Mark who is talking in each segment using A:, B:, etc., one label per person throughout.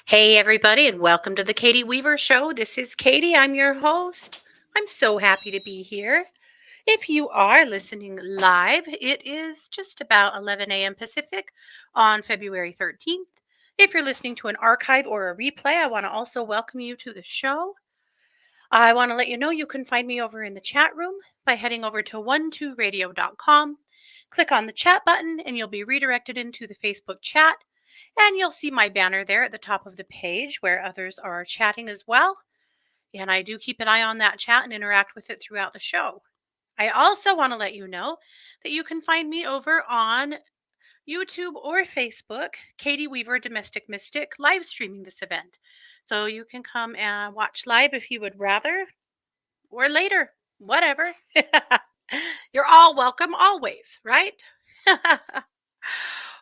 A: Hey, everybody, and welcome to the Katie Weaver Show. This is Katie. I'm your host. I'm so happy to be here. If you are listening live, it is just about 11 a.m. Pacific on February 13th. If you're listening to an archive or a replay, I want to also welcome you to the show. I want to let you know you can find me over in the chat room by heading over to 12radio.com. Click on the chat button, and you'll be redirected into the Facebook chat. And you'll see my banner there at the top of the page where others are chatting as well. And I do keep an eye on that chat and interact with it throughout the show. I also want to let you know that you can find me over on YouTube or Facebook, Katie Weaver Domestic Mystic, live streaming this event. So you can come and watch live if you would rather, or later, whatever. You're all welcome always, right?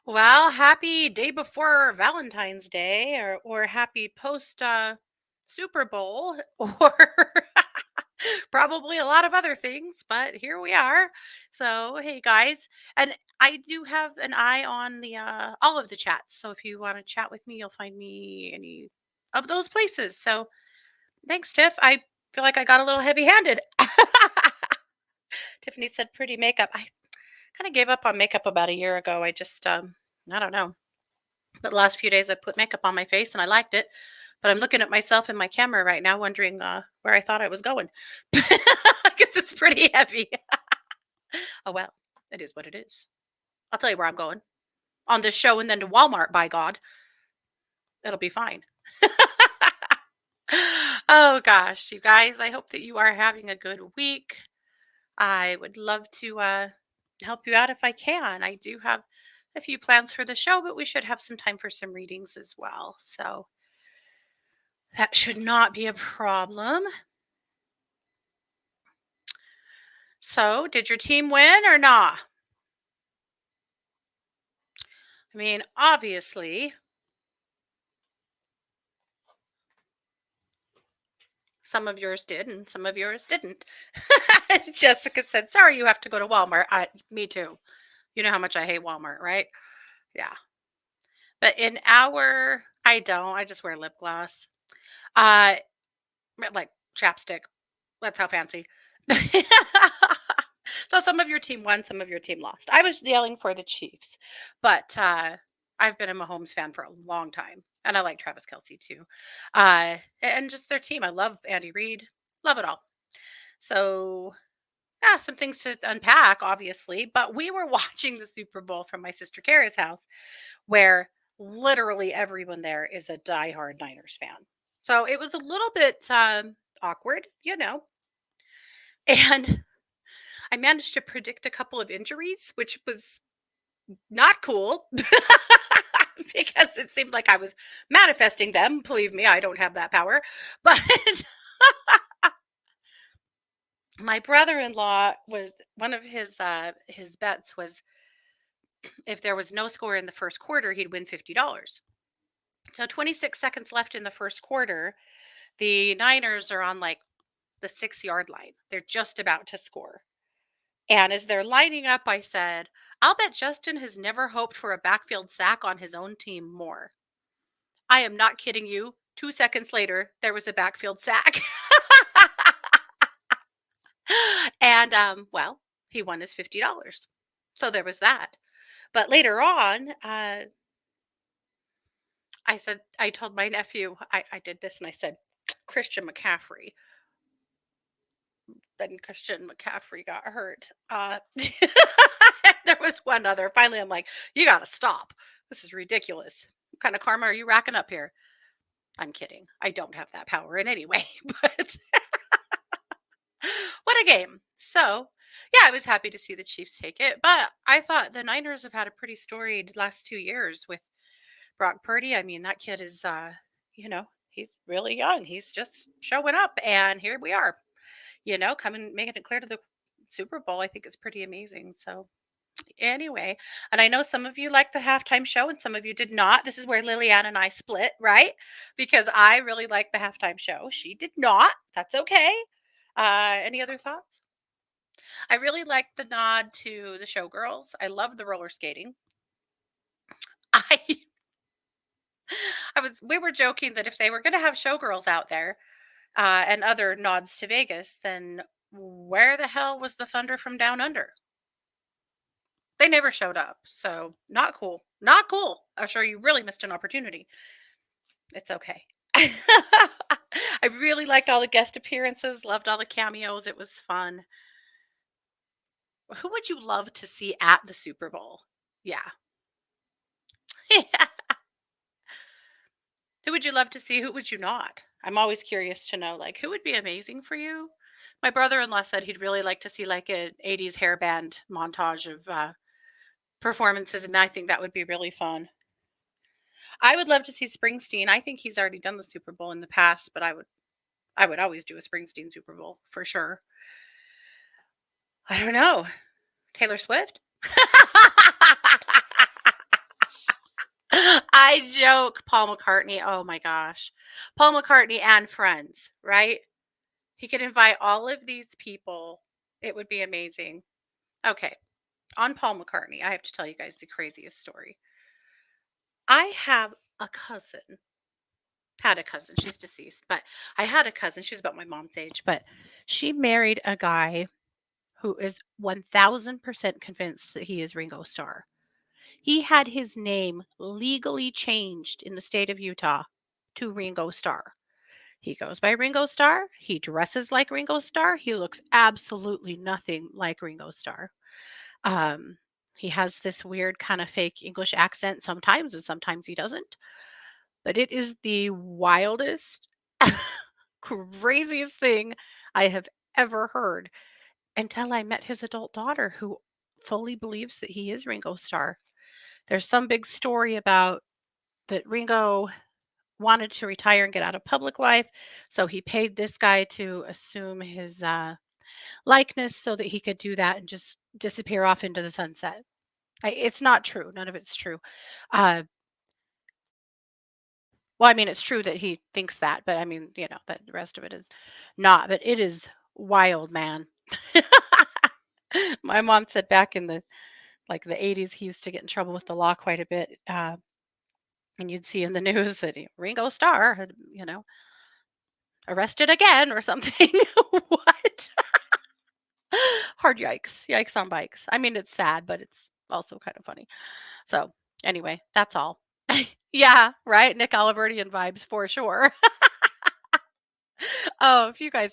A: Well, happy day before Valentine's Day, or happy post Super Bowl, or probably a lot of other things, but here we are. So, hey guys, and I do have an eye on the all of the chats. So if you want to chat with me, you'll find me any of those places. So, thanks, Tiff. I feel like I got a little heavy-handed. Tiffany said pretty makeup. I kind of gave up on makeup about a year ago. I just I don't know. But the last few days I put makeup on my face and I liked it. But I'm looking at myself in my camera right now, wondering where I thought I was going. I guess it's pretty heavy. Oh, well, it is what it is. I'll tell you where I'm going on this show and then to Walmart, by God. It'll be fine. Oh, gosh, you guys, I hope that you are having a good week. I would love to help you out if I can. I do have a few plans for the show, but we should have some time for some readings as well. So that should not be a problem. So, did your team win or not? I mean, obviously, some of yours did and some of yours didn't. Jessica said, sorry, you have to go to Walmart. Me too. You know how much I hate Walmart, right? Yeah. But I don't. I just wear lip gloss. Uh, like chapstick. That's how fancy. So some of your team won, some of your team lost. I was yelling for the Chiefs, but I've been a Mahomes fan for a long time, and I like Travis Kelsey too, and just their team. I love Andy Reid, love it all. So yeah, some things to unpack, obviously. But we were watching the Super Bowl from my sister Kara's house, where literally everyone there is a diehard Niners fan. So it was a little bit awkward, and I managed to predict a couple of injuries, which was not cool because it seemed like I was manifesting them. Believe me, I don't have that power. But my brother-in-law was one of his bets was if there was no score in the first quarter, he'd win $50. So 26 seconds left in the first quarter, the Niners are on like the 6-yard line. They're just about to score. And as they're lining up, I said, I'll bet Justin has never hoped for a backfield sack on his own team more. I am not kidding you. 2 seconds later, there was a backfield sack. And, well, he won his $50. So there was that. But later on, I told my nephew, I did this and I said, Christian McCaffrey. Then Christian McCaffrey got hurt. There was one other. Finally, I'm like, you got to stop. This is ridiculous. What kind of karma are you racking up here? I'm kidding. I don't have that power in any way, but what a game. So, yeah, I was happy to see the Chiefs take it, but I thought the Niners have had a pretty storied last 2 years with Brock Purdy. I mean, that kid is, he's really young. He's just showing up, and here we are, coming, making it clear to the Super Bowl. I think it's pretty amazing. So, anyway, and I know some of you liked the halftime show and some of you did not. This is where Liliana and I split, right? Because I really liked the halftime show. She did not. That's okay. Any other thoughts? I really liked the nod to the showgirls. I loved the roller skating. I We were joking that if they were gonna have showgirls out there, and other nods to Vegas, then where the hell was the thunder from down under? They never showed up, so not cool. Not cool. I'm sure you really missed an opportunity. It's okay. I really liked all the guest appearances, loved all the cameos. It was fun. Who would you love to see at the Super Bowl? Yeah. Who would you love to see? Who would you not? I'm always curious to know, like, who would be amazing for you? My brother-in-law said he'd really like to see like an 80s hair band montage of performances, and I think that would be really fun. I would love to see Springsteen. I think he's already done the Super Bowl in the past, but I would always do a Springsteen Super Bowl for sure. I don't know. Taylor Swift? I joke. Paul McCartney. Oh my gosh. Paul McCartney and friends, right? He could invite all of these people. It would be amazing. Okay. On Paul McCartney, I have to tell you guys the craziest story. I have a cousin, had a cousin. She's deceased, but I had a cousin. She was about my mom's age, but she married a guy who is 1000% convinced that he is Ringo Starr. He had his name legally changed in the state of Utah to Ringo Starr. He goes by Ringo Starr. He dresses like Ringo Starr. He looks absolutely nothing like Ringo Starr. Um, he has this weird kind of fake English accent sometimes, and sometimes he doesn't. But it is the wildest, craziest thing I have ever heard until I met his adult daughter, who fully believes that he is Ringo Starr. There's some big story about that Ringo wanted to retire and get out of public life, so he paid this guy to assume his likeness so that he could do that and just disappear off into the sunset. It's not true. None of it's true. Uh, well, I mean, it's true that he thinks that, but I mean, that the rest of it is not. But it is wild, man. My mom said back in the 80s, he used to get in trouble with the law quite a bit. And you'd see in the news that Ringo Starr had, arrested again or something. What? Hard yikes. Yikes on bikes. I mean, it's sad, but it's also kind of funny. So, anyway, that's all. Yeah, right? Nick Oliverdian vibes for sure. Oh, if you guys,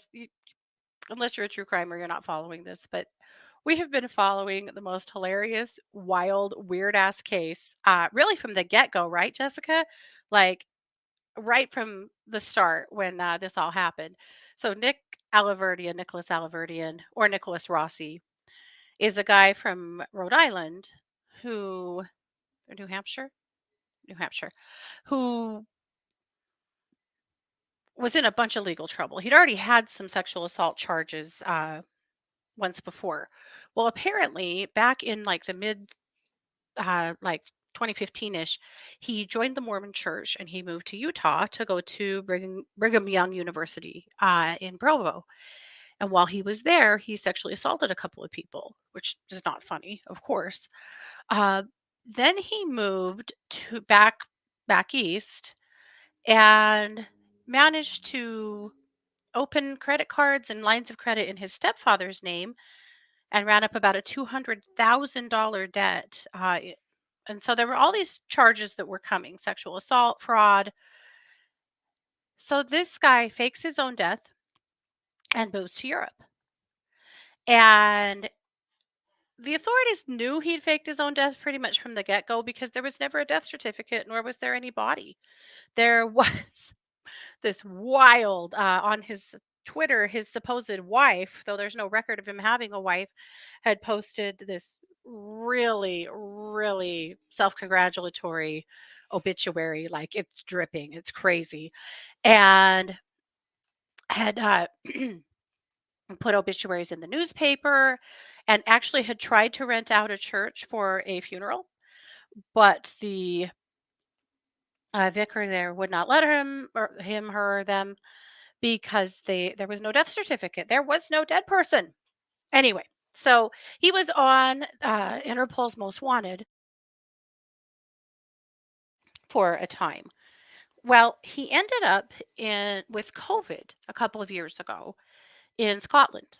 A: unless you're a true crimer, you're not following this, but we have been following the most hilarious, wild, weird ass case, really from the get go, right, Jessica? Like, right from the start when this all happened. So, Nicholas Alaverdian, or Nicholas Rossi, is a guy from Rhode Island who, or New Hampshire? New Hampshire, who was in a bunch of legal trouble. He'd already had some sexual assault charges once before. Well, apparently, back in like the mid, like 2015-ish, he joined the Mormon Church and he moved to Utah to go to Brigham Young University in Provo. And while he was there, he sexually assaulted a couple of people, which is not funny, of course. Uh, then he moved to back east and managed to open credit cards and lines of credit in his stepfather's name and ran up about a $200,000 debt. And so there were all these charges that were coming: sexual assault, fraud. So this guy fakes his own death and moves to Europe. And the authorities knew he'd faked his own death pretty much from the get go because there was never a death certificate, nor was there any body. There was this wild on his Twitter, his supposed wife, though there's no record of him having a wife, had posted this really, really self congratulatory obituary. Like, it's dripping, it's crazy. And had put obituaries in the newspaper and actually had tried to rent out a church for a funeral, but the vicar there would not let her, them, because there was no death certificate. There was no dead person. Anyway, so he was on Interpol's Most Wanted for a time. Well, he ended up in with COVID a couple of years ago in Scotland,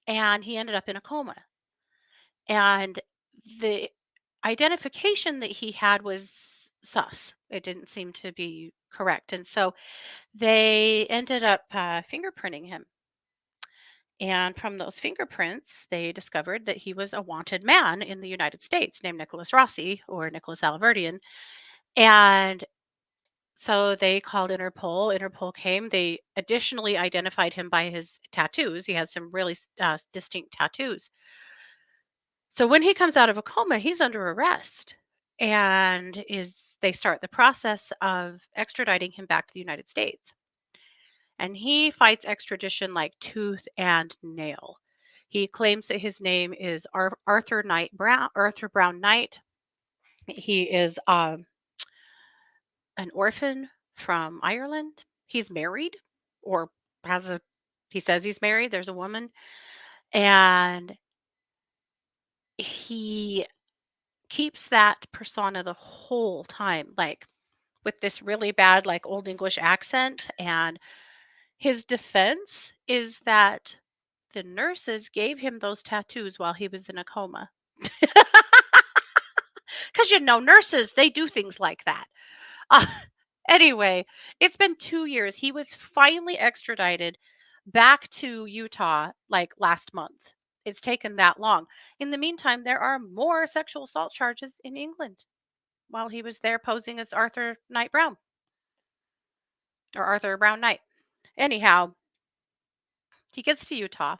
A: and he ended up in a coma. And the identification that he had was sus. It didn't seem to be correct. And so they ended up fingerprinting him. And from those fingerprints, they discovered that he was a wanted man in the United States named Nicholas Rossi or Nicholas Alaverdian. And so they called Interpol. Interpol came. They additionally identified him by his tattoos. He has some really distinct tattoos. So when he comes out of a coma, he's under arrest and is they start the process of extraditing him back to the United States. And he fights extradition like tooth and nail. He claims that his name is Arthur Brown Knight. He is an orphan from Ireland. He's married or has a he says he's married. There's a woman and he keeps that persona the whole time, like with this really bad, like old English accent. And his defense is that the nurses gave him those tattoos while he was in a coma. Because, nurses, they do things like that. Uh, anyway, it's been 2 years. He was finally extradited back to Utah like last month. It's taken that long. In the meantime, there are more sexual assault charges in England while he was there posing as Arthur Knight Brown or Arthur Brown Knight. Anyhow, he gets to Utah.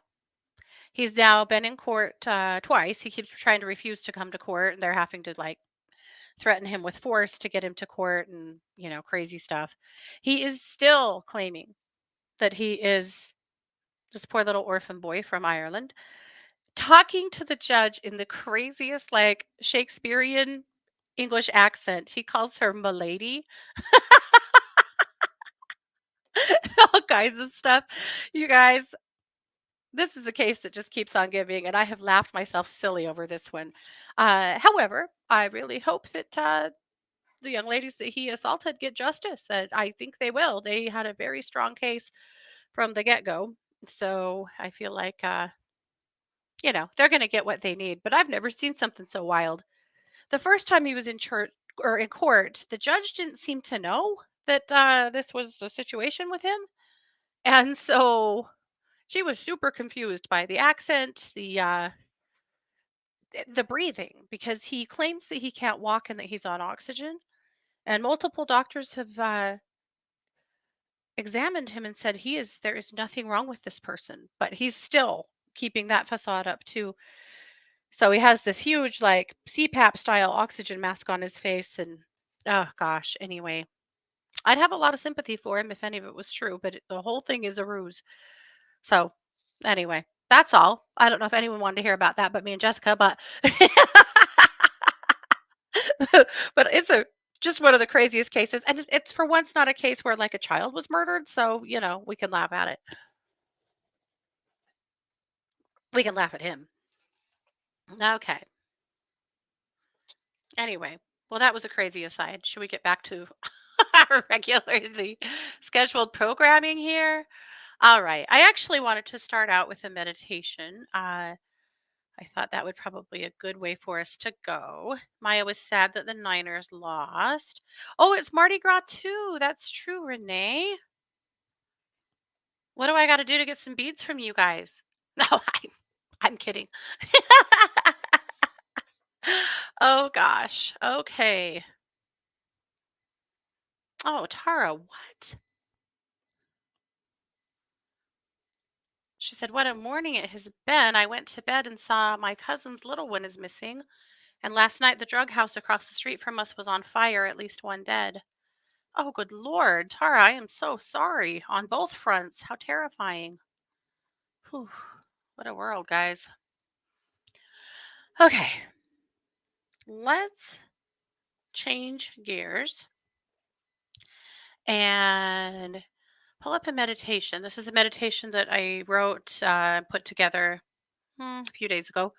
A: He's now been in court twice. He keeps trying to refuse to come to court, and they're having to like threaten him with force to get him to court and, crazy stuff. He is still claiming that he is this poor little orphan boy from Ireland, talking to the judge in the craziest, like Shakespearean English accent. He calls her "milady," all kinds of stuff. You guys, this is a case that just keeps on giving, and I have laughed myself silly over this one. However, I really hope that the young ladies that he assaulted get justice. And I think they will. They had a very strong case from the get go. So I feel like, they're going to get what they need. But I've never seen something so wild. The first time he was in church or in court, the judge didn't seem to know that this was the situation with him. And so she was super confused by the accent, the breathing, because he claims that he can't walk and that he's on oxygen. And multiple doctors have examined him and said there is nothing wrong with this person, but he's still keeping that facade up too. So he has this huge like CPAP style oxygen mask on his face and oh gosh, anyway. I'd have a lot of sympathy for him if any of it was true, but the whole thing is a ruse. So, anyway, that's all. I don't know if anyone wanted to hear about that but me and Jessica, but but it's a just one of the craziest cases, and it's for once not a case where like a child was murdered, so we can laugh at it. We can laugh at him. Okay. Anyway, well, that was a crazy aside. Should we get back to our regularly scheduled programming here? All right. I actually wanted to start out with a meditation. I thought that would probably a good way for us to go. Maya was sad that the Niners lost. Oh, it's Mardi Gras too. That's true, Renee. What do I got to do to get some beads from you guys? No, I'm kidding. Oh gosh. Okay. Oh, Tara, what? She said, "What a morning it has been. I went to bed and saw my cousin's little one is missing. And last night the drug house across the street from us was on fire, at least one dead." Oh, good Lord. Tara, I am so sorry on both fronts. How terrifying. Whew. What a world, guys. Okay, let's change gears and pull up a meditation. This is a meditation that I wrote, put together a few days ago.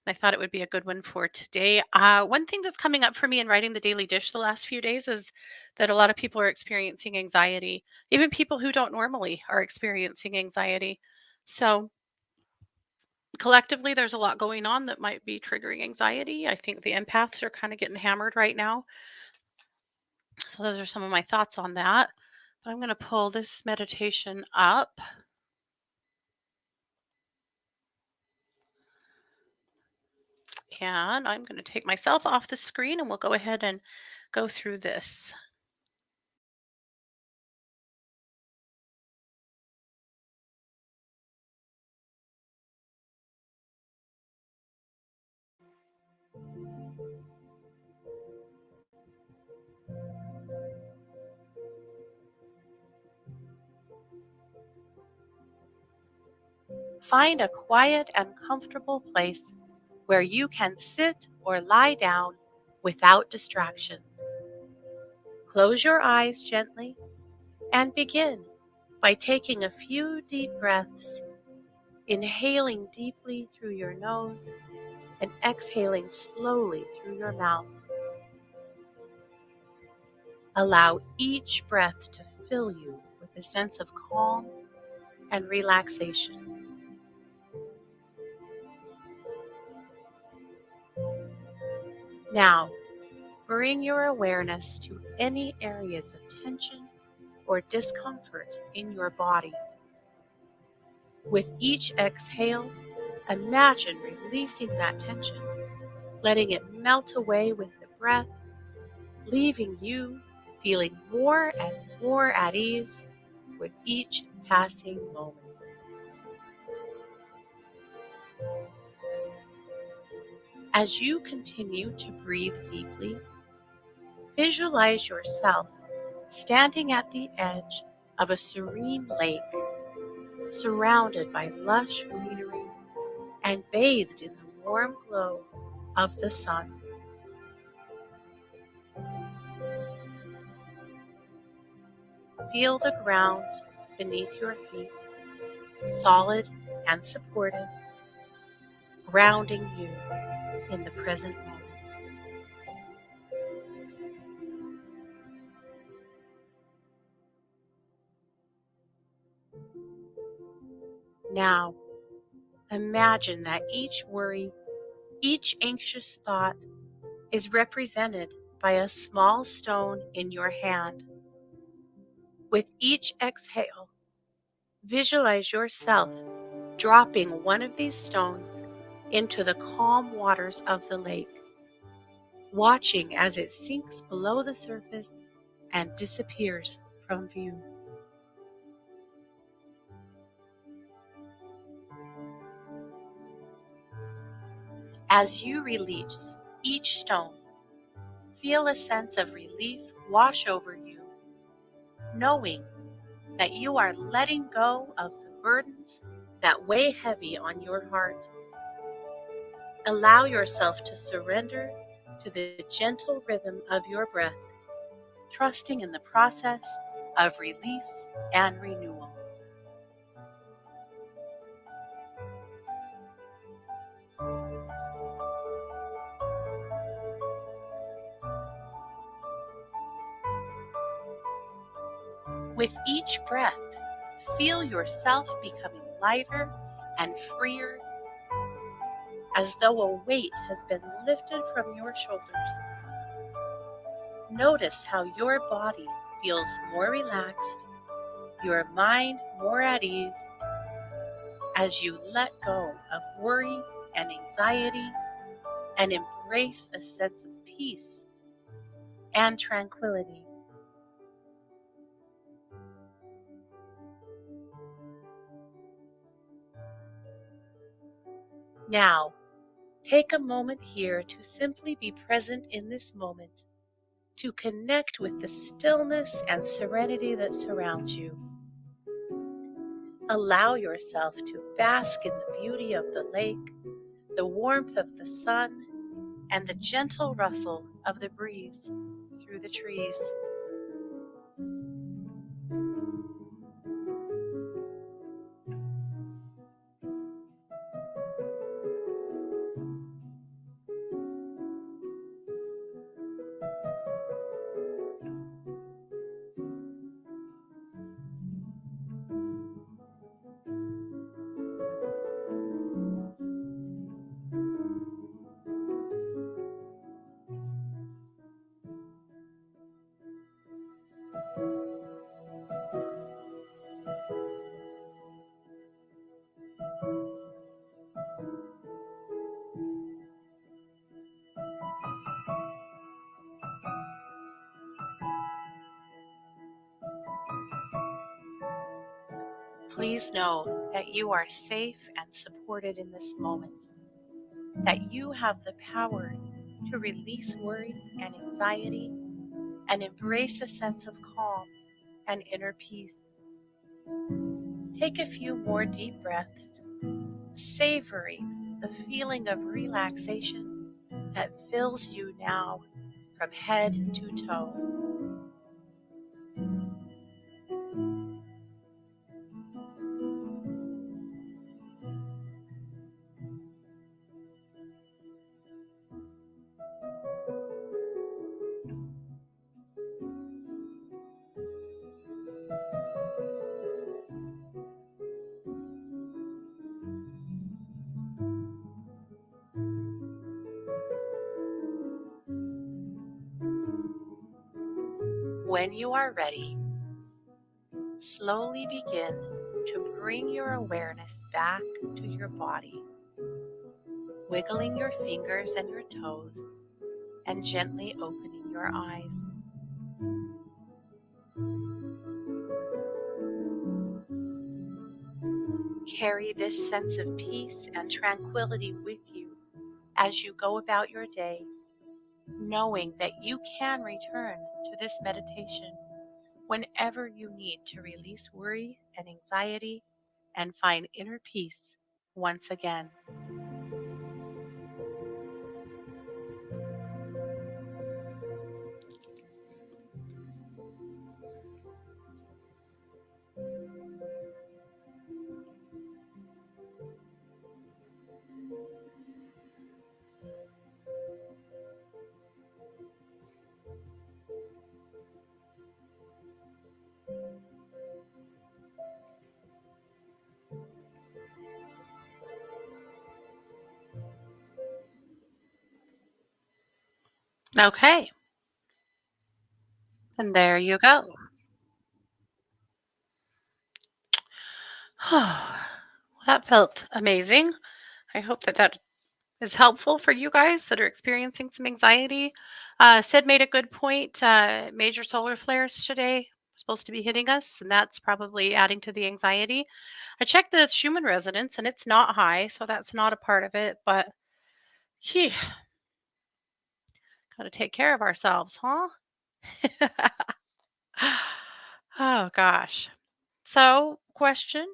A: I thought it would be a good one for today. One thing that's coming up for me in writing the daily dish the last few days is that a lot of people are experiencing anxiety. Even people who don't normally are experiencing anxiety. So, collectively, there's a lot going on that might be triggering anxiety. I think the empaths are kind of getting hammered right now. So, those are some of my thoughts on that. But I'm going to pull this meditation up and I'm going to take myself off the screen and we'll go ahead and go through this. Find a quiet and comfortable place where you can sit or lie down without distractions. Close your eyes gently and begin by taking a few deep breaths, inhaling deeply through your nose and exhaling slowly through your mouth. Allow each breath to fill you with a sense of calm and relaxation. Now, bring your awareness to any areas of tension or discomfort in your body. With each exhale, imagine releasing that tension, letting it melt away with the breath, leaving you feeling more and more at ease with each passing moment. As you continue to breathe deeply, visualize yourself standing at the edge of a serene lake, surrounded by lush greenery and bathed in the warm glow of the sun. Feel the ground beneath your feet, solid and supportive, grounding you in the present moment. Now, imagine that each worry, each anxious thought is represented by a small stone in your hand. With each exhale, visualize yourself dropping one of these stones into the calm waters of the lake, watching as it sinks below the surface and disappears from view. As you release each stone, feel a sense of relief wash over you, knowing that you are letting go of the burdens that weigh heavy on your heart. Allow yourself to surrender to the gentle rhythm of your breath, trusting in the process of release and renewal. With each breath, feel yourself becoming lighter and freer, as though a weight has been lifted from your shoulders. Notice how your body feels more relaxed, your mind more at ease, as you let go of worry and anxiety and embrace a sense of peace and tranquility. Now, take a moment here to simply be present in this moment, to connect with the stillness and serenity that surrounds you. Allow yourself to bask in the beauty of the lake, the warmth of the sun, and the gentle rustle of the breeze through the trees. Please know that you are safe and supported in this moment, that you have the power to release worry and anxiety and embrace a sense of calm and inner peace. Take a few more deep breaths, savoring the feeling of relaxation that fills you now from head to toe. When you are ready, slowly begin to bring your awareness back to your body, wiggling your fingers and your toes and gently opening your eyes. Carry this sense of peace and tranquility with you as you go about your day, knowing that you can return to this meditation whenever you need to release worry and anxiety and find inner peace once again. Okay, and there you go. That felt amazing. I hope that that is helpful for you guys that are experiencing some anxiety. Sid made a good point. Major solar flares today supposed to be hitting us, and that's probably adding to the anxiety. I checked the Schumann resonance, and it's not high, so that's not a part of it. But yeah, gotta take care of ourselves, huh? Oh gosh. So, question: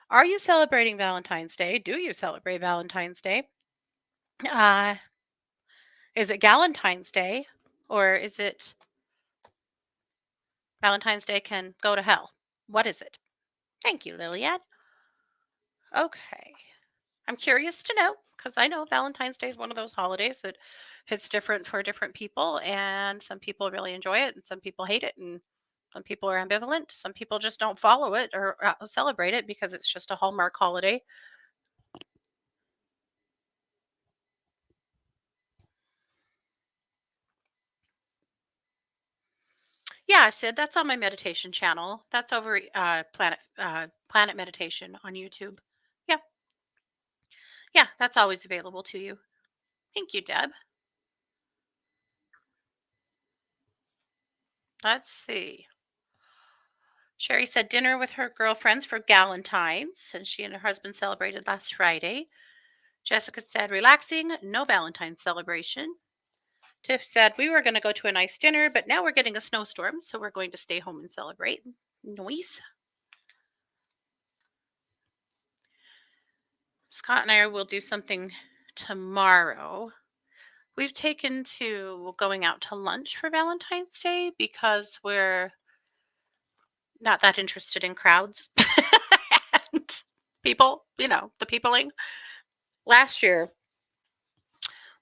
A: are you celebrating Valentine's Day? Do you celebrate Valentine's Day? Uh, is it Galentine's Day, or is it Valentine's Day can go to hell? What is it? Thank you, Lillian. Okay. I'm curious to know because I know Valentine's Day is one of those holidays that hits different for different people, and some people really enjoy it, and some people hate it, and some people are ambivalent. Some people just don't follow it or celebrate it because it's just a Hallmark holiday. Yeah, Sid, that's on my meditation channel. That's over Planet Meditation on YouTube. Yeah, yeah, that's always available to you. Thank you, Deb. Let's see. Sherry said dinner with her girlfriends for Galentine's, and she and her husband celebrated last Friday. Jessica said relaxing, no Valentine's celebration. Tiff said we were going to go to a nice dinner, but now we're getting a snowstorm, so we're going to stay home and celebrate. Nice. Scott and I will do something tomorrow. We've taken to going out to lunch for Valentine's Day because we're not that interested in crowds and people, the peopling. Last year,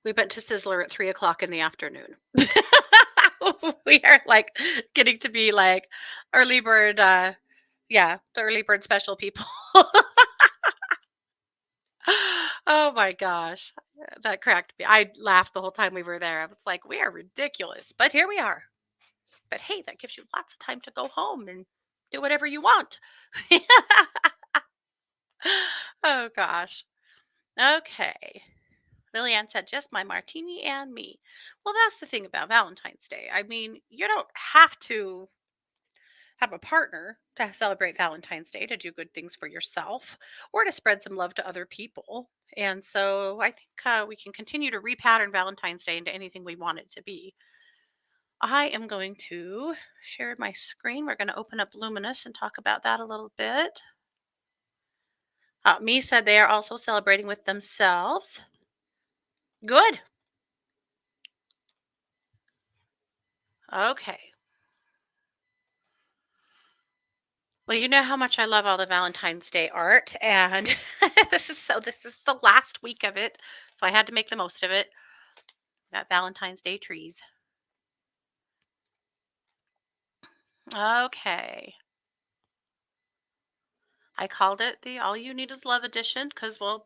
A: we went to Sizzler at 3 o'clock in the afternoon. We are like getting to be like early bird, yeah, the early bird special people. Oh my gosh. That cracked me. I laughed the whole time we were there. I was like, we are ridiculous. But here we are. But hey, that gives you lots of time to go home and do whatever you want. Oh gosh. Okay. Lillian said, just my martini and me. Well, that's the thing about Valentine's Day. I mean, you don't have to have a partner to celebrate Valentine's Day, to do good things for yourself or to spread some love to other people. And so I think we can continue to repattern Valentine's Day into anything we want it to be. I am going to share my screen. We're going to open up Luminous and talk about that a little bit. Me said they are also celebrating with themselves. Good. Okay. Well, you know how much I love all the Valentine's Day art, and this is the last week of it, so I had to make the most of it. Got Valentine's Day trees. Okay. I called it the All You Need Is Love edition because, well,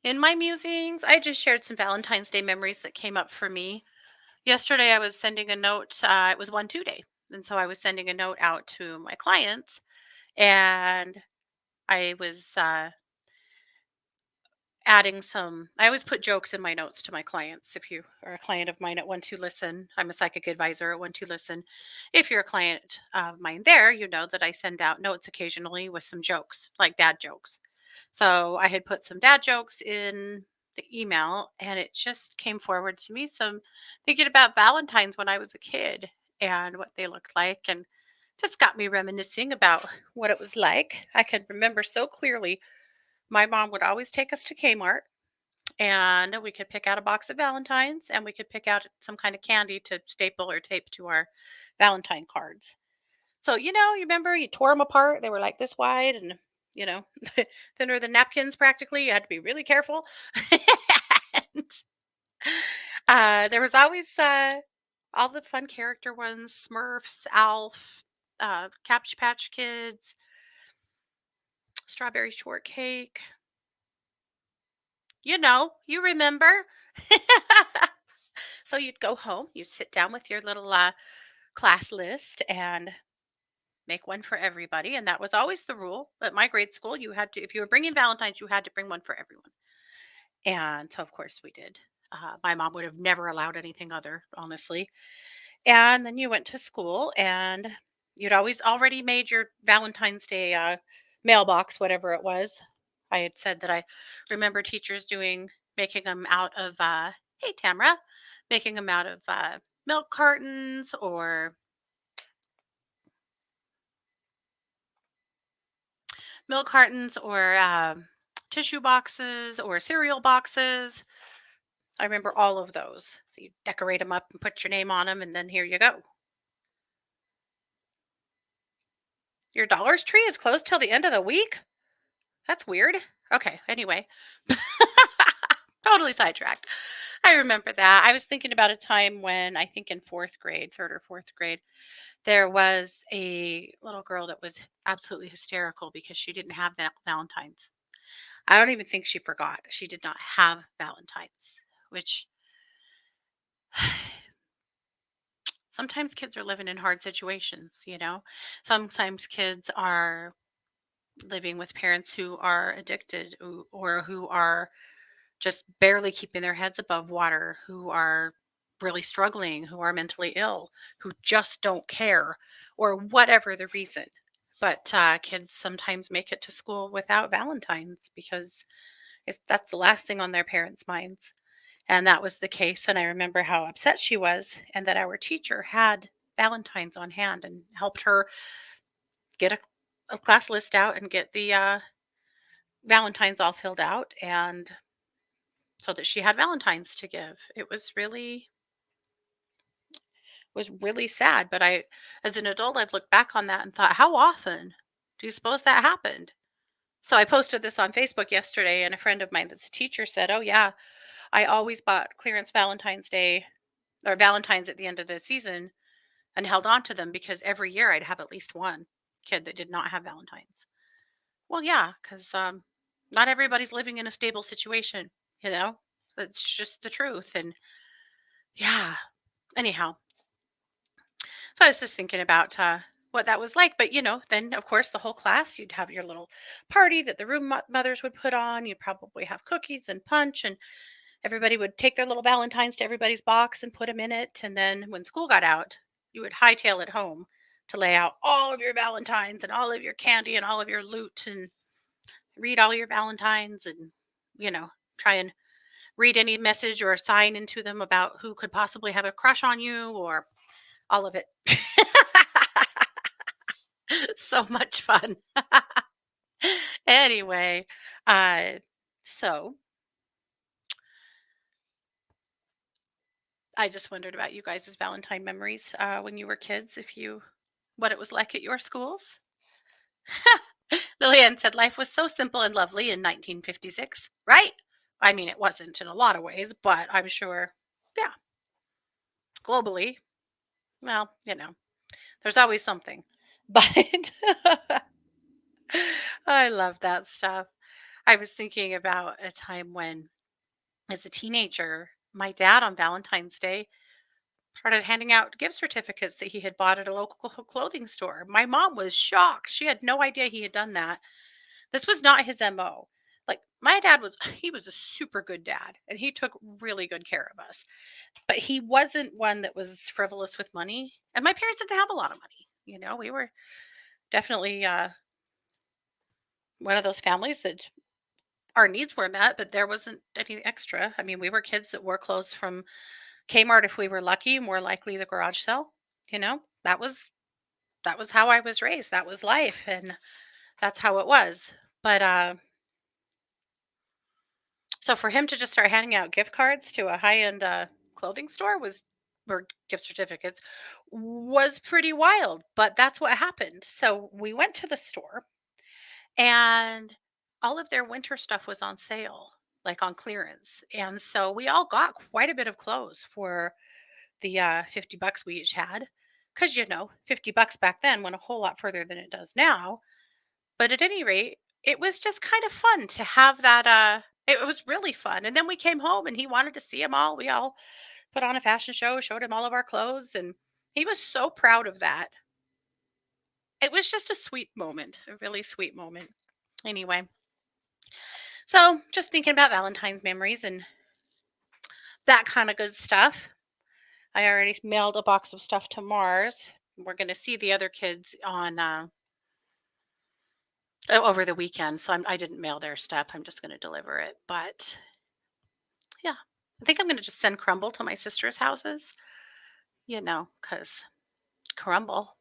A: in my musings, I just shared some Valentine's Day memories that came up for me. Yesterday, I was sending a note. It was 1 2 day. And so I was sending a note out to my clients, and I was adding some. I always put jokes in my notes to my clients. If you are a client of mine at 1 2 Listen, I'm a psychic advisor at 1 2 Listen. If you're a client of mine there, you know that I send out notes occasionally with some jokes, like dad jokes. So I had put some dad jokes in the email, and it just came forward to me some thinking about Valentine's when I was a kid and what they looked like, and just got me reminiscing about what it was like. I can remember so clearly my mom would always take us to Kmart, and we could pick out a box of Valentines, and we could pick out some kind of candy to staple or tape to our Valentine cards. So, you remember you tore them apart. They were like this wide and, you know, thinner than napkins practically. You had to be really careful. And there was always all the fun character ones: Smurfs, Alf, Cabbage Patch Kids, Strawberry Shortcake. You remember. So you'd go home, you'd sit down with your little class list and make one for everybody. And that was always the rule at my grade school. You had to, if you were bringing Valentine's, you had to bring one for everyone. And so, of course, we did. My mom would have never allowed anything other, honestly. And then you went to school, and you'd always already made your Valentine's Day mailbox, whatever it was. I had said that I remember teachers making them out of, hey, Tamara, making them out of milk cartons or tissue boxes or cereal boxes. I remember all of those. So you decorate them up and put your name on them, and then here you go. Your Dollar's tree is closed till the end of the week? That's weird. Okay, anyway. Totally sidetracked. I remember that. I was thinking about a time when I think in fourth grade, third or fourth grade, there was a little girl that was absolutely hysterical because she didn't have Valentine's. I don't even think she forgot. She did not have Valentine's, which sometimes kids are living in hard situations. Sometimes kids are living with parents who are addicted or who are just barely keeping their heads above water, who are really struggling, who are mentally ill, who just don't care, or whatever the reason. But kids sometimes make it to school without Valentine's because that's the last thing on their parents' minds. And that was the case. And I remember how upset she was, and that our teacher had Valentine's on hand and helped her get a class list out and get the Valentine's all filled out, and so that she had Valentine's to give. It was really sad. But as an adult, I've looked back on that and thought, how often do you suppose that happened? So I posted this on Facebook yesterday, and a friend of mine that's a teacher said, "Oh yeah, I always bought clearance Valentine's Day or Valentine's at the end of the season and held on to them because every year I'd have at least one kid that did not have Valentine's." Well, yeah, because not everybody's living in a stable situation, you know? That's just the truth. And yeah, anyhow, so I was just thinking about what that was like. But, then of course, the whole class, you'd have your little party that the room mothers would put on. You'd probably have cookies and punch. And everybody would take their little Valentines to everybody's box and put them in it. And then when school got out, you would hightail it home to lay out all of your Valentines and all of your candy and all of your loot and read all your Valentines and, you know, try and read any message or sign into them about who could possibly have a crush on you or all of it. So much fun. Anyway, uh, so I just wondered about you guys' Valentine memories when you were kids, if you what it was like at your schools. Lillian said life was so simple and lovely in 1956, right? I mean, it wasn't in a lot of ways, but I'm sure, yeah, globally, well, there's always something. But I love that stuff. I was thinking about a time when, as a teenager, my dad on Valentine's Day started handing out gift certificates that he had bought at a local clothing store. My mom was shocked. She had no idea he had done that. This was not his MO. Like my dad was he was a super good dad and he took really good care of us. But he wasn't one that was frivolous with money. And my parents didn't have a lot of money. We were definitely one of those families that our needs were met, but there wasn't any extra. I mean, we were kids that wore clothes from Kmart if we were lucky, more likely the garage sale. That was how I was raised. That was life, and that's how it was. But so for him to just start handing out gift cards to a high-end clothing store was or gift certificates was pretty wild, but that's what happened. So we went to the store and all of their winter stuff was on sale, like on clearance. And so we all got quite a bit of clothes for the $50 we each had. Because, $50 back then went a whole lot further than it does now. But at any rate, it was just kind of fun to have that. It was really fun. And then we came home and he wanted to see them all. We all put on a fashion show, showed him all of our clothes, and he was so proud of that. It was just a sweet moment, a really sweet moment. Anyway, so just thinking about Valentine's memories and that kind of good stuff. I already mailed a box of stuff to Mars. We're going to see the other kids on over the weekend, so I didn't mail their stuff. I'm just going to deliver it. But yeah, I think I'm going to just send Crumble to my sister's houses. Because Crumble.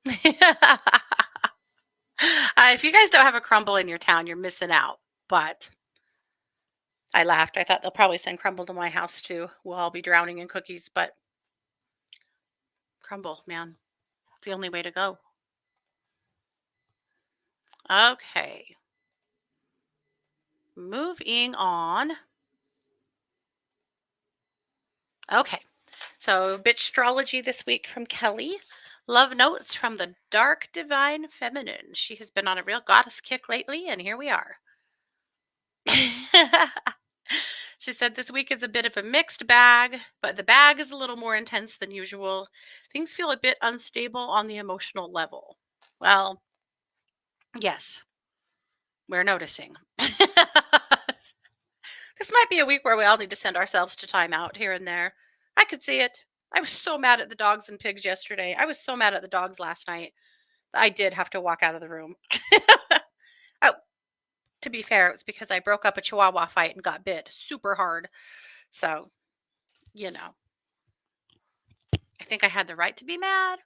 A: If you guys don't have a Crumble in your town, you're missing out. But I laughed. I thought they'll probably send Crumble to my house too. We'll all be drowning in cookies, but Crumble, man, it's the only way to go. Okay. Moving on. Okay. So, bitch astrology this week from Kelly. Love notes from the dark divine feminine. She has been on a real goddess kick lately, and here we are. She said this week is a bit of a mixed bag, but the bag is a little more intense than usual. Things feel a bit unstable on the emotional level. Well, yes, we're noticing. This might be a week where we all need to send ourselves to timeout here and there. I could see it. I was so mad at the dogs and pigs yesterday. I was so mad at the dogs last night. I did have to walk out of the room. Oh, to be fair, it was because I broke up a chihuahua fight and got bit super hard. So, you know, I think I had the right to be mad.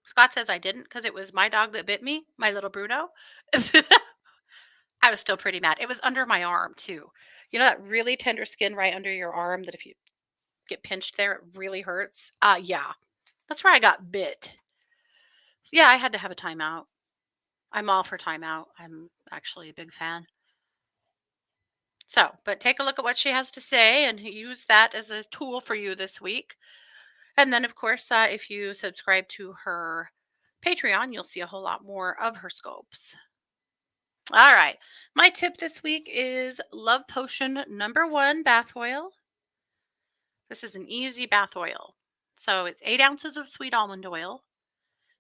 A: Scott says I didn't because it was my dog that bit me, my little Bruno. I was still pretty mad. It was under my arm, too. You know that really tender skin right under your arm that if you get pinched there, it really hurts? Yeah. That's where I got bit. Yeah, I had to have a timeout. I'm all for timeout. I'm actually a big fan. So, but take a look at what she has to say and use that as a tool for you this week. And then, of course, if you subscribe to her Patreon, you'll see a whole lot more of her scopes. All right. My tip this week is Love Potion #1 bath oil. This is an easy bath oil. So it's 8 ounces of sweet almond oil,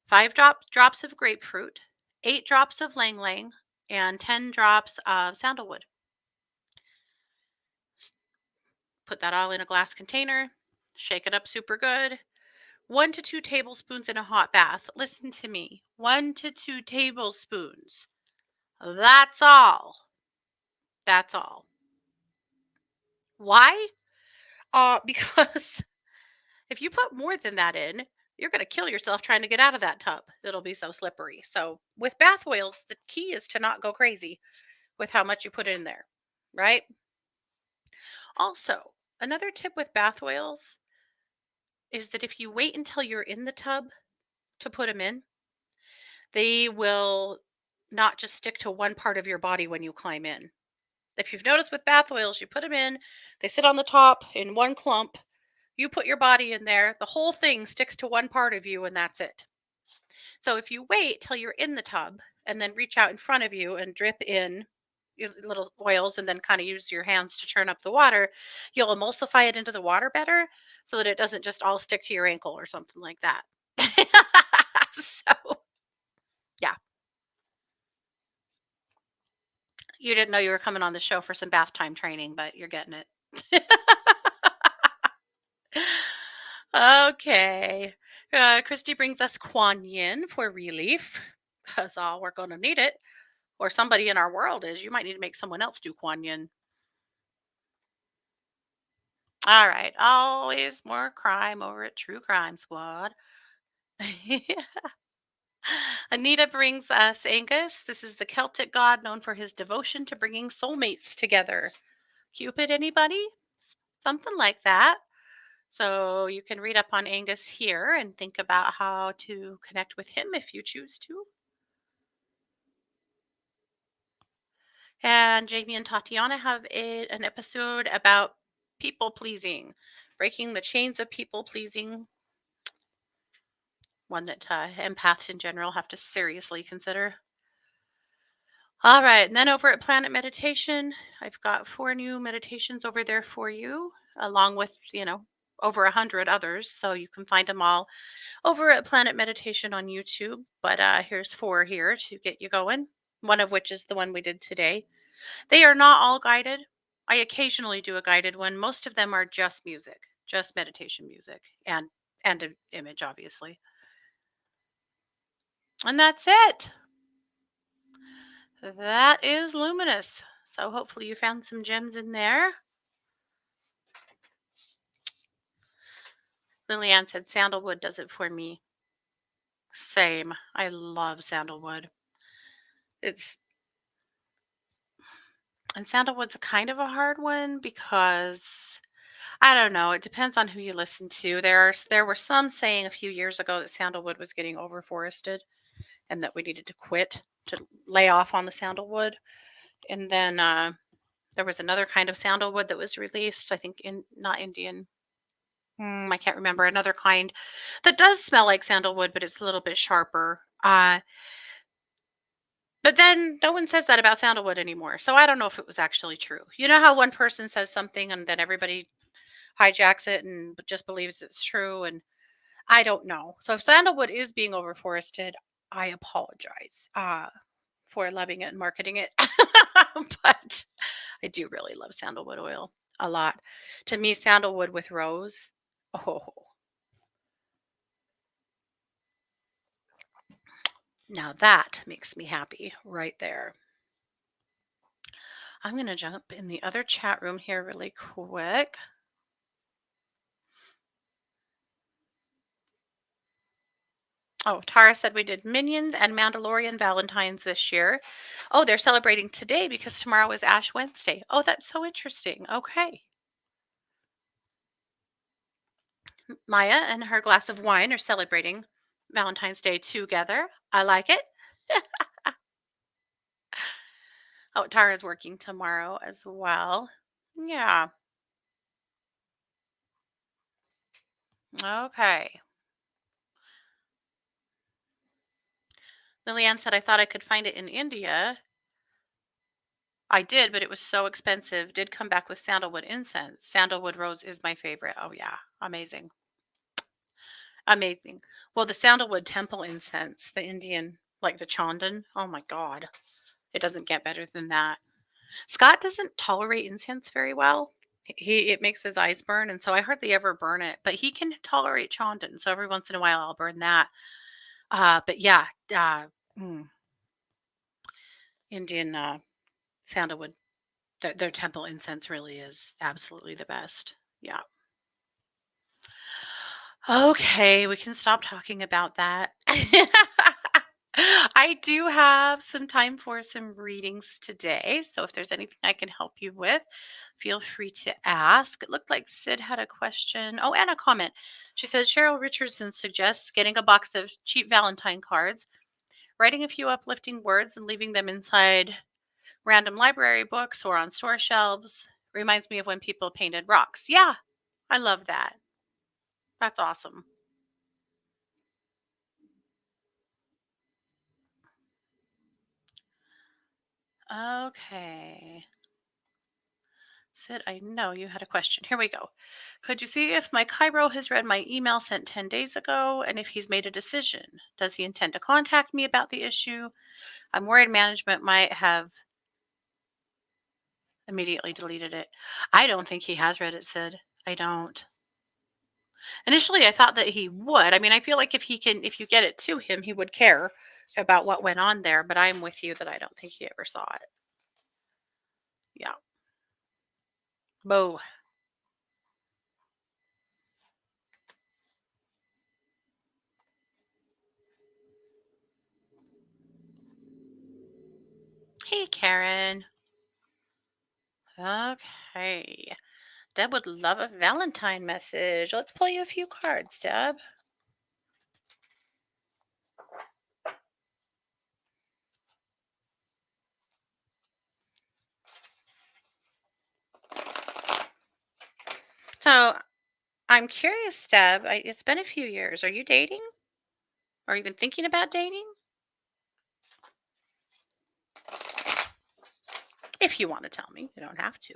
A: 5 drops of grapefruit, 8 drops of lang lang, and 10 drops of sandalwood. Put that all in a glass container, shake it up super good. 1 to 2 tablespoons in a hot bath. Listen to me. 1 to 2 tablespoons. That's all. That's all. Why? Because if you put more than that in, you're going to kill yourself trying to get out of that tub. It'll be so slippery. So, with bath oils, the key is to not go crazy with how much you put in there, right? Also, another tip with bath oils is that if you wait until you're in the tub to put them in, they will not just stick to one part of your body when you climb in. If you've noticed with bath oils, you put them in, they sit on the top in one clump. You put your body in there, the whole thing sticks to one part of you, and that's it. So if you wait till you're in the tub and then reach out in front of you and drip in your little oils and then kind of use your hands to churn up the water, you'll emulsify it into the water better so that it doesn't just all stick to your ankle or something like that. So, yeah, you didn't know you were coming on the show for some bath time training, but you're getting it. Okay. Christy brings us Kuan Yin for relief because all we're going to need it, or somebody in our world is. You might need to make someone else do Kuan Yin. All right. Always more crime over at True Crime Squad. Anita brings us Angus. This is the Celtic god known for his devotion to bringing soulmates together. Cupid, anybody? Something like that. So you can read up on Angus here and think about how to connect with him if you choose to. And Jamie and Tatiana have an episode about people pleasing, breaking the chains of people pleasing. One that empaths in general have to seriously consider. All right, and then over at Planet Meditation, I've got 4 new meditations over there for you, along with, over 100 others. So you can find them all over at Planet Meditation on YouTube. But here's 4 here to get you going, one of which is the one we did today. They are not all guided. I occasionally do a guided one. Most of them are just music, just meditation music, and an image, obviously. And that's it. That is Luminous. So hopefully you found some gems in there. Lillian said sandalwood does it for me. Same. I love sandalwood. And sandalwood's kind of a hard one because I don't know. It depends on who you listen to. There were some saying a few years ago that sandalwood was getting overforested and that we needed to quit, to lay off on the sandalwood. And then there was another kind of sandalwood that was released, I think not Indian. I can't remember, another kind that does smell like sandalwood, but it's a little bit sharper. But then no one says that about sandalwood anymore. So I don't know if it was actually true. You know how one person says something and then everybody hijacks it and just believes it's true, and I don't know. So if sandalwood is being overforested, I apologize for loving it and marketing it. But I do really love sandalwood oil a lot. To me, sandalwood with rose, oh, now that makes me happy right there. I'm going to jump in the other chat room here really quick. Oh, Tara said we did Minions and Mandalorian Valentines this year. Oh, they're celebrating today because tomorrow is Ash Wednesday. Oh, that's so interesting. Okay. Maya and her glass of wine are celebrating Valentine's Day together. I like it. Oh, Tara's working tomorrow as well. Yeah. Okay. Lillian said, I thought I could find it in India. I did, but it was so expensive. Did come back with sandalwood incense. Sandalwood rose is my favorite. Oh, yeah. Amazing. Amazing. Well, the sandalwood temple incense, the Indian, like the Chandan. Oh, my God. It doesn't get better than that. Scott doesn't tolerate incense very well. He it makes his eyes burn, and so I hardly ever burn it, but he can tolerate Chondon, so every once in a while I'll burn that. But yeah, uh, mm, Indian sandalwood, their temple incense really is absolutely the best. Yeah. Okay, we can stop talking about that. I do have some time for some readings today. So if there's anything I can help you with, feel free to ask. It looked like Sid had a question. Oh, and a comment. She says Cheryl Richardson suggests getting a box of cheap Valentine cards, writing a few uplifting words, and leaving them inside random library books or on store shelves. Reminds me of when people painted rocks. Yeah, I love that. That's awesome. Okay. Sid, I know you had a question. Here we go. Could you see if my Cairo has read my email sent 10 days ago and if he's made a decision? Does he intend to contact me about the issue? I'm worried management might have immediately deleted it. I don't think he has read it, Sid. I don't. Initially, I thought that he would. I mean, I feel like if you get it to him, he would care about what went on there, but I'm with you that I don't think he ever saw it. Yeah. Boo. Hey, Karen. Okay. Deb would love a Valentine message. Let's pull you a few cards, Deb. So I'm curious, Deb. It's been a few years. Are you dating? Or even thinking about dating? If you want to tell me, you don't have to.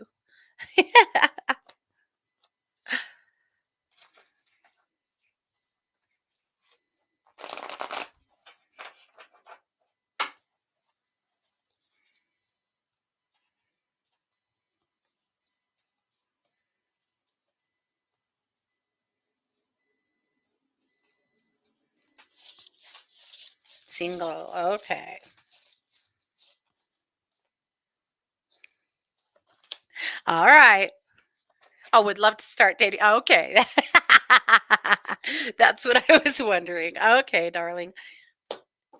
A: Single. Okay. All right. I would love to start dating. Okay. That's what I was wondering. Okay, darling.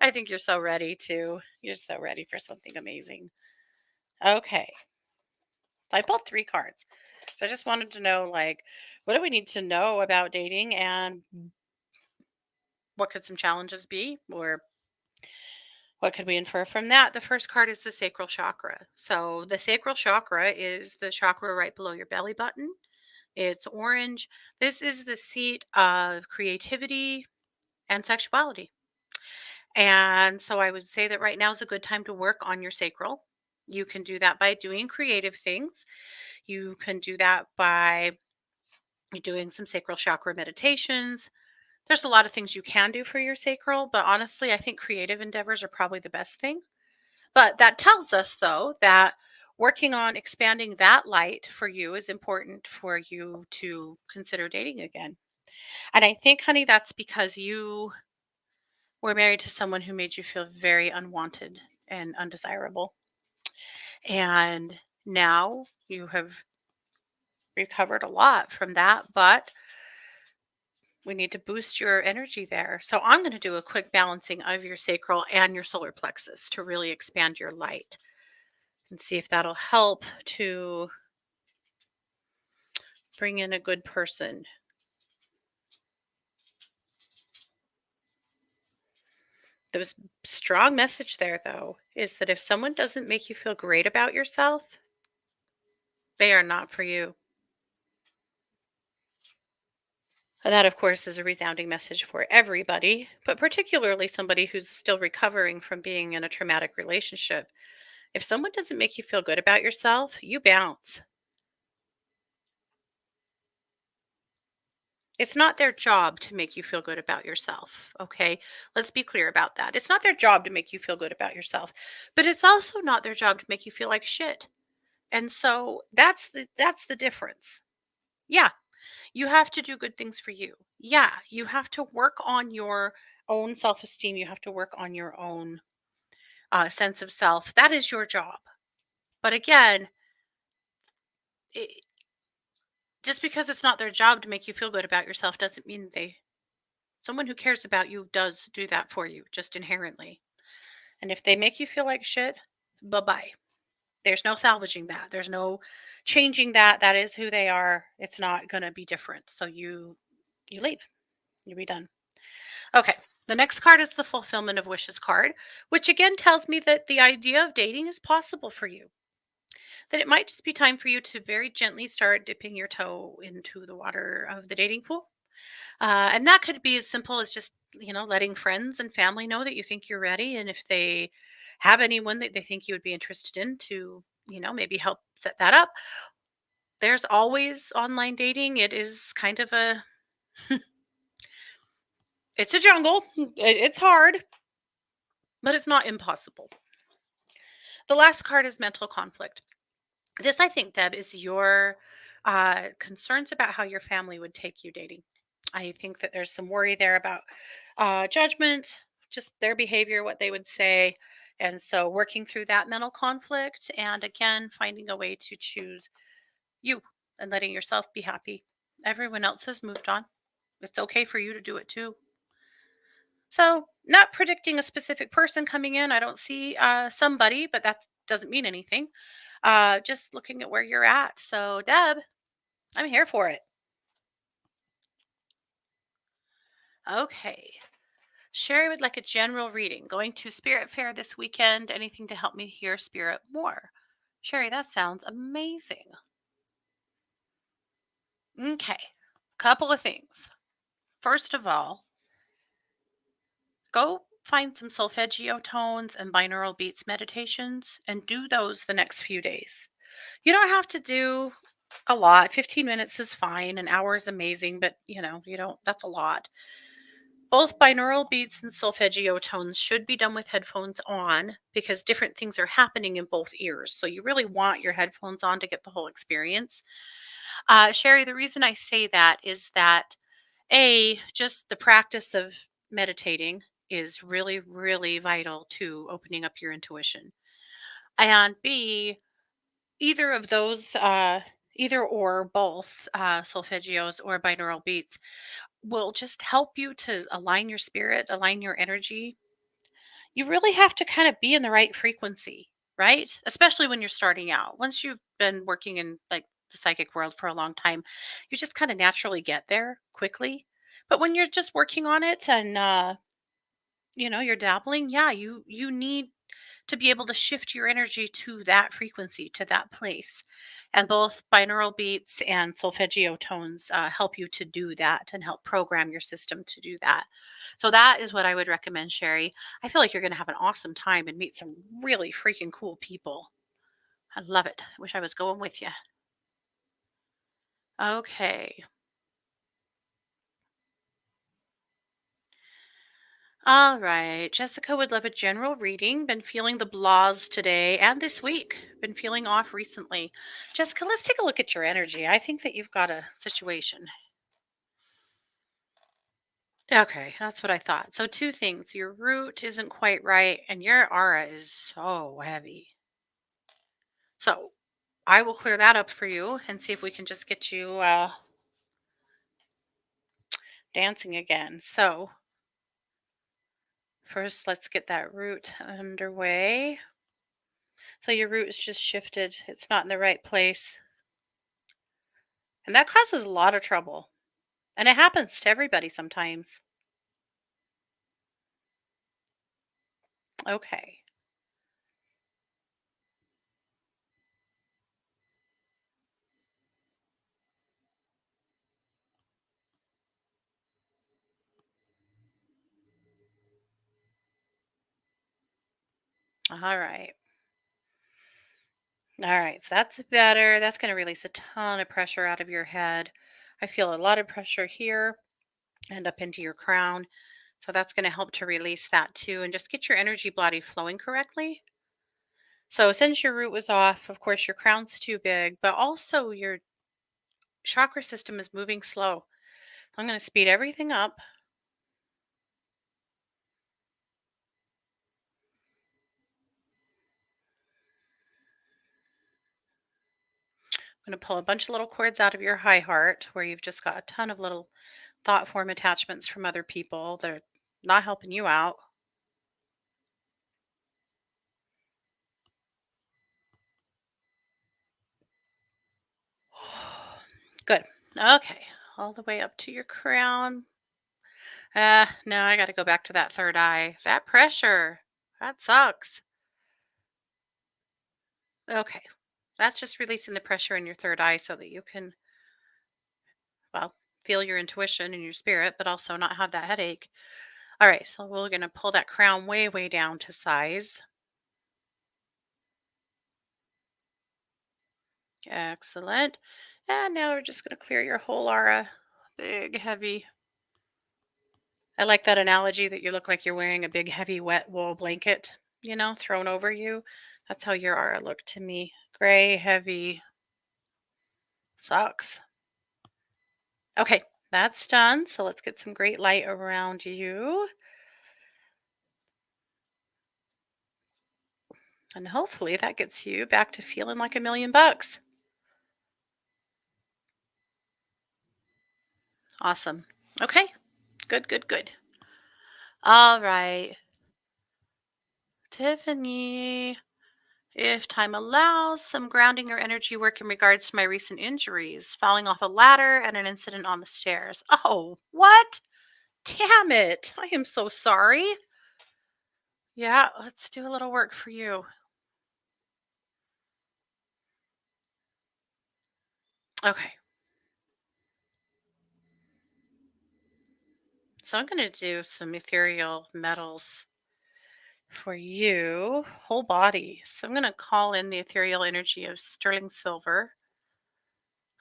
A: I think you're so ready to. You're so ready for something amazing. Okay. I pulled 3 cards. So I just wanted to know, like, what do we need to know about dating and what could some challenges be? Or what could we infer from that? The first card is the sacral chakra. So the sacral chakra is the chakra right below your belly button. It's orange. This is the seat of creativity and sexuality. And so I would say that right now is a good time to work on your sacral. You can do that by doing creative things. You can do that by doing some sacral chakra meditations. There's a lot of things you can do for your sacral, but honestly, I think creative endeavors are probably the best thing. But that tells us, though, that working on expanding that light for you is important for you to consider dating again. And I think, honey, that's because you were married to someone who made you feel very unwanted and undesirable. And now you have recovered a lot from that, but we need to boost your energy there. So I'm going to do a quick balancing of your sacral and your solar plexus to really expand your light and see if that'll help to bring in a good person. The strong message there, though, is that if someone doesn't make you feel great about yourself, they are not for you. And that, of course, is a resounding message for everybody, but particularly somebody who's still recovering from being in a traumatic relationship. If someone doesn't make you feel good about yourself, you bounce. It's not their job to make you feel good about yourself, okay? Let's be clear about that. It's not their job to make you feel good about yourself, but it's also not their job to make you feel like shit. And so that's the difference. Yeah, you have to do good things for you. Yeah, you have to work on your own self-esteem. You have to work on your own sense of self. That is your job. But again, it, just because it's not their job to make you feel good about yourself doesn't mean they someone who cares about you does do that for you just inherently. And if they make you feel like shit, bye-bye. There's no salvaging that. There's no changing that. That is who they are. It's not going to be different. So you leave. You be done. Okay. The next card is the fulfillment of wishes card, which again tells me that the idea of dating is possible for you. That it might just be time for you to very gently start dipping your toe into the water of the dating pool. And that could be as simple as just, letting friends and family know that you think you're ready. And if they have anyone that they think you would be interested in to, maybe help set that up. There's always online dating. It is kind of it's a jungle. It's hard, but it's not impossible. The last card is mental conflict. This, I think, Deb, is your concerns about how your family would take you dating. I think that there's some worry there about judgment, just their behavior, what they would say. And so working through that mental conflict and again, finding a way to choose you and letting yourself be happy. Everyone else has moved on. It's okay for you to do it too. So, not predicting a specific person coming in. I don't see somebody, but that doesn't mean anything. Just looking at where you're at. So, Deb, I'm here for it. Okay. Sherry would like a general reading. Going to Spirit Fair this weekend. Anything to help me hear Spirit more? Sherry, that sounds amazing. Okay. Couple of things. First of all, go find some solfeggio tones and binaural beats meditations and do those the next few days. You don't have to do a lot. 15 minutes is fine. An hour is amazing, but you don't, that's a lot. Both binaural beats and solfeggio tones should be done with headphones on because different things are happening in both ears. So you really want your headphones on to get the whole experience. Sherry, the reason I say that is that just the practice of meditating is really, really vital to opening up your intuition. And B, either of those, either or both solfeggios or binaural beats will just help you to align your spirit, align your energy. You really have to kind of be in the right frequency, right? Especially when you're starting out. Once you've been working in like the psychic world for a long time, you just kind of naturally get there quickly. But when you're just working on it and you're dabbling, yeah, you need to be able to shift your energy to that frequency, to that place. And both binaural beats and solfeggio tones help you to do that and help program your system to do that. So that is what I would recommend, Sherry. I feel like you're going to have an awesome time and meet some really freaking cool people. I love it. I wish I was going with you. Okay. All right. Jessica would love a general reading. Been feeling the blahs today and this week. Been feeling off recently. Jessica, let's take a look at your energy. I think that you've got a situation. Okay, that's what I thought. So, two things. Your root isn't quite right, and your aura is so heavy. So, I will clear that up for you and see if we can just get you dancing again. So, first, let's get that root underway. So, your root is just shifted, it's not in the right place. And that causes a lot of trouble. And it happens to everybody sometimes. Okay. All right. All right. So that's better. That's going to release a ton of pressure out of your head. I feel a lot of pressure here and up into your crown. So that's going to help to release that too and just get your energy body flowing correctly. So since your root was off, of course, your crown's too big, but also your chakra system is moving slow. I'm going to speed everything up. I'm going to pull a bunch of little cords out of your high heart where you've just got a ton of little thought form attachments from other people that are not helping you out. Good. Okay. All the way up to your crown. No, I got to go back to that third eye. That pressure. That sucks. Okay. That's just releasing the pressure in your third eye so that you can, well, feel your intuition and your spirit, but also not have that headache. All right. So we're going to pull that crown way, way down to size. Excellent. And now we're just going to clear your whole aura. Big, heavy. I like that analogy that you look like you're wearing a big, heavy, wet wool blanket, thrown over you. That's how your aura looked to me. Gray, heavy, sucks. Okay, that's done. So let's get some great light around you. And hopefully that gets you back to feeling like $1,000,000. Awesome. Okay, good, good, good. All right, Tiffany. If time allows, some grounding or energy work in regards to my recent injuries, falling off a ladder and an incident on the stairs. Oh, what? Damn it. I am so sorry. Yeah, let's do a little work for you. Okay. So I'm going to do some ethereal metals for you, whole body. So I'm going to call in the ethereal energy of sterling silver.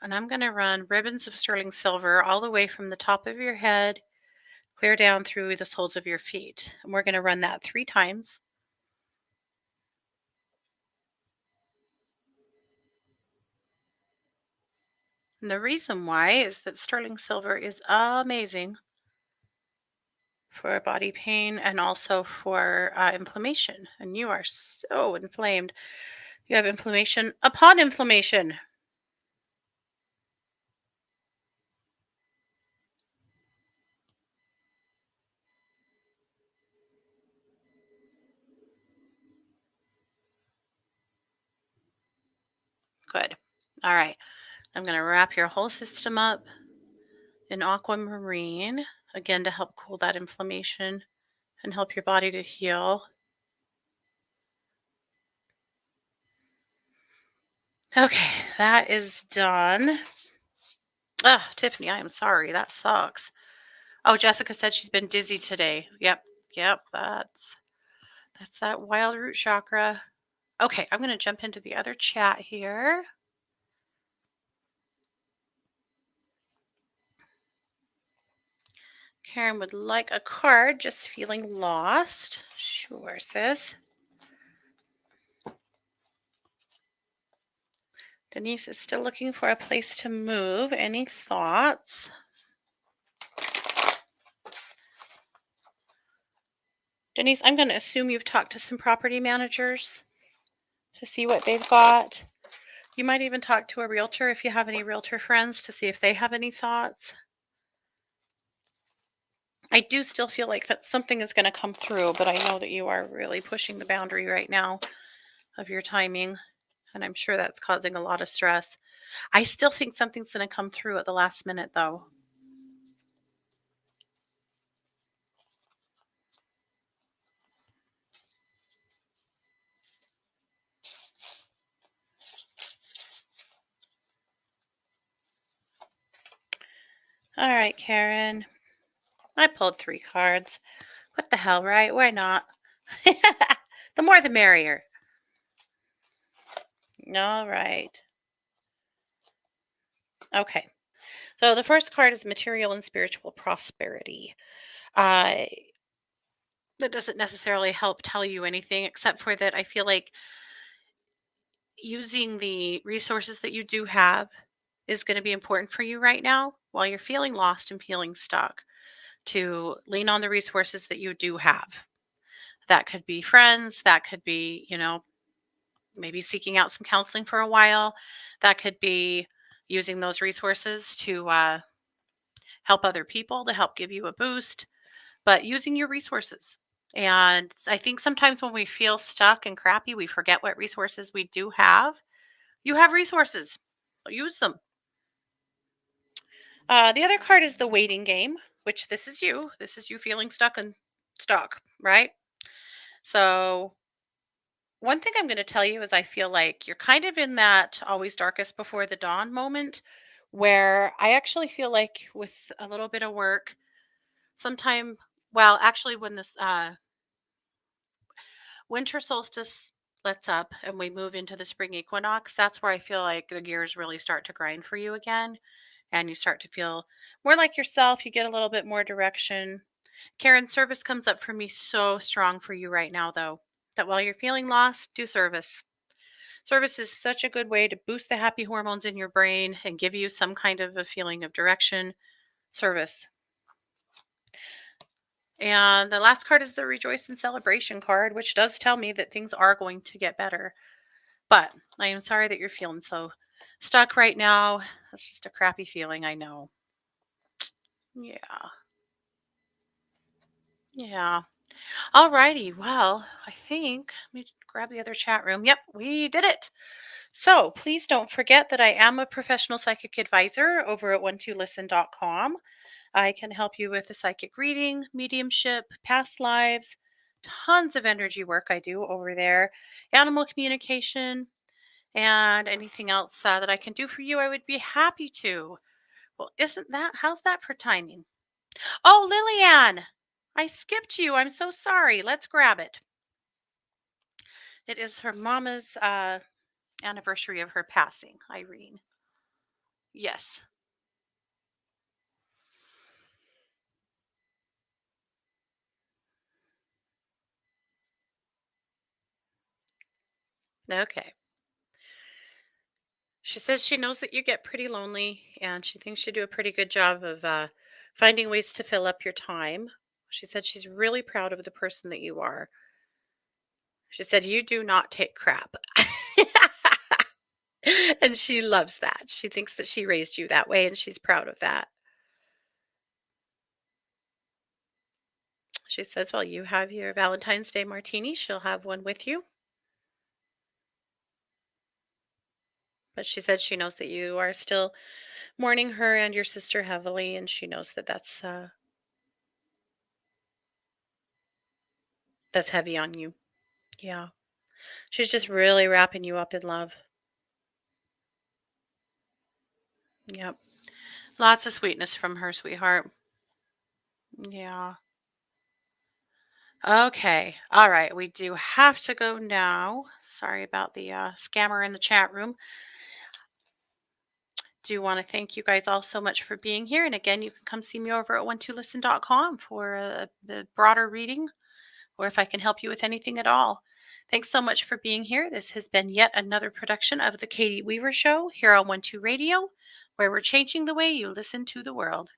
A: And I'm going to run ribbons of sterling silver all the way from the top of your head, clear down through the soles of your feet. And we're going to run that 3 times. And the reason why is that sterling silver is amazing for body pain and also for inflammation. And you are so inflamed. You have inflammation upon inflammation. Good. All right. I'm going to wrap your whole system up in aquamarine, again, to help cool that inflammation and help your body to heal. Okay, that is done. Ah, Tiffany, I am sorry. That sucks. Oh, Jessica said she's been dizzy today. Yep, yep, that's that wild root chakra. Okay, I'm going to jump into the other chat here. Karen would like a card, just feeling lost. Sure, sis. Denise is still looking for a place to move. Any thoughts? Denise, I'm going to assume you've talked to some property managers to see what they've got. You might even talk to a realtor if you have any realtor friends to see if they have any thoughts. I do still feel like that something is going to come through, but I know that you are really pushing the boundary right now of your timing, and I'm sure that's causing a lot of stress. I still think something's going to come through at the last minute, though. All right, Karen. I pulled 3 cards. What the hell, right? Why not? The more the merrier. All right. Okay. So the first card is material and spiritual prosperity. Uh, that doesn't necessarily help tell you anything except for that I feel like using the resources that you do have is going to be important for you right now while you're feeling lost and feeling stuck, to lean on the resources that you do have. That could be friends, that could be, maybe seeking out some counseling for a while, that could be using those resources to help other people, to help give you a boost, but using your resources. And I think sometimes when we feel stuck and crappy, we forget what resources we do have. You have resources, use them. The other card is the waiting game, which this is you. This is you feeling stuck, right? So, one thing I'm going to tell you is I feel like you're kind of in that always darkest before the dawn moment, where I actually feel like with a little bit of work, sometime, well, actually, when this winter solstice lets up and we move into the spring equinox, that's where I feel like the gears really start to grind for you again. And you start to feel more like yourself. You get a little bit more direction. Karen, service comes up for me so strong for you right now, though, that while you're feeling lost, do service. Service is such a good way to boost the happy hormones in your brain and give you some kind of a feeling of direction. Service. And the last card is the rejoice and celebration card, which does tell me that things are going to get better. But I am sorry that you're feeling so stuck right now. That's just a crappy feeling, I know. Yeah. Yeah. Alrighty. Well, I think let me grab the other chat room. Yep, we did it. So please don't forget that I am a professional psychic advisor over at one2listen.com. I can help you with a psychic reading, mediumship, past lives, tons of energy work I do over there, animal communication, and anything else that I can do for you, I would be happy to. Well, how's that for timing? Oh, Lillian, I skipped you. I'm so sorry. Let's grab it. It is her mama's anniversary of her passing, Irene. Yes. Okay. She says she knows that you get pretty lonely and she thinks you do a pretty good job of finding ways to fill up your time. She said she's really proud of the person that you are. She said you do not take crap. And she loves that. She thinks that she raised you that way and she's proud of that. She says, well, you have your Valentine's Day martini. She'll have one with you. But she said she knows that you are still mourning her and your sister heavily, and she knows that that's heavy on you. Yeah. She's just really wrapping you up in love. Yep. Lots of sweetness from her, sweetheart. Yeah. Okay. All right. We do have to go now. Sorry about the scammer in the chat room. Do want to thank you guys all so much for being here. And again, you can come see me over at one2listen.com for the broader reading, or if I can help you with anything at all. Thanks so much for being here. This has been yet another production of The Katie Weaver Show here on 1 2 Radio, where we're changing the way you listen to the world.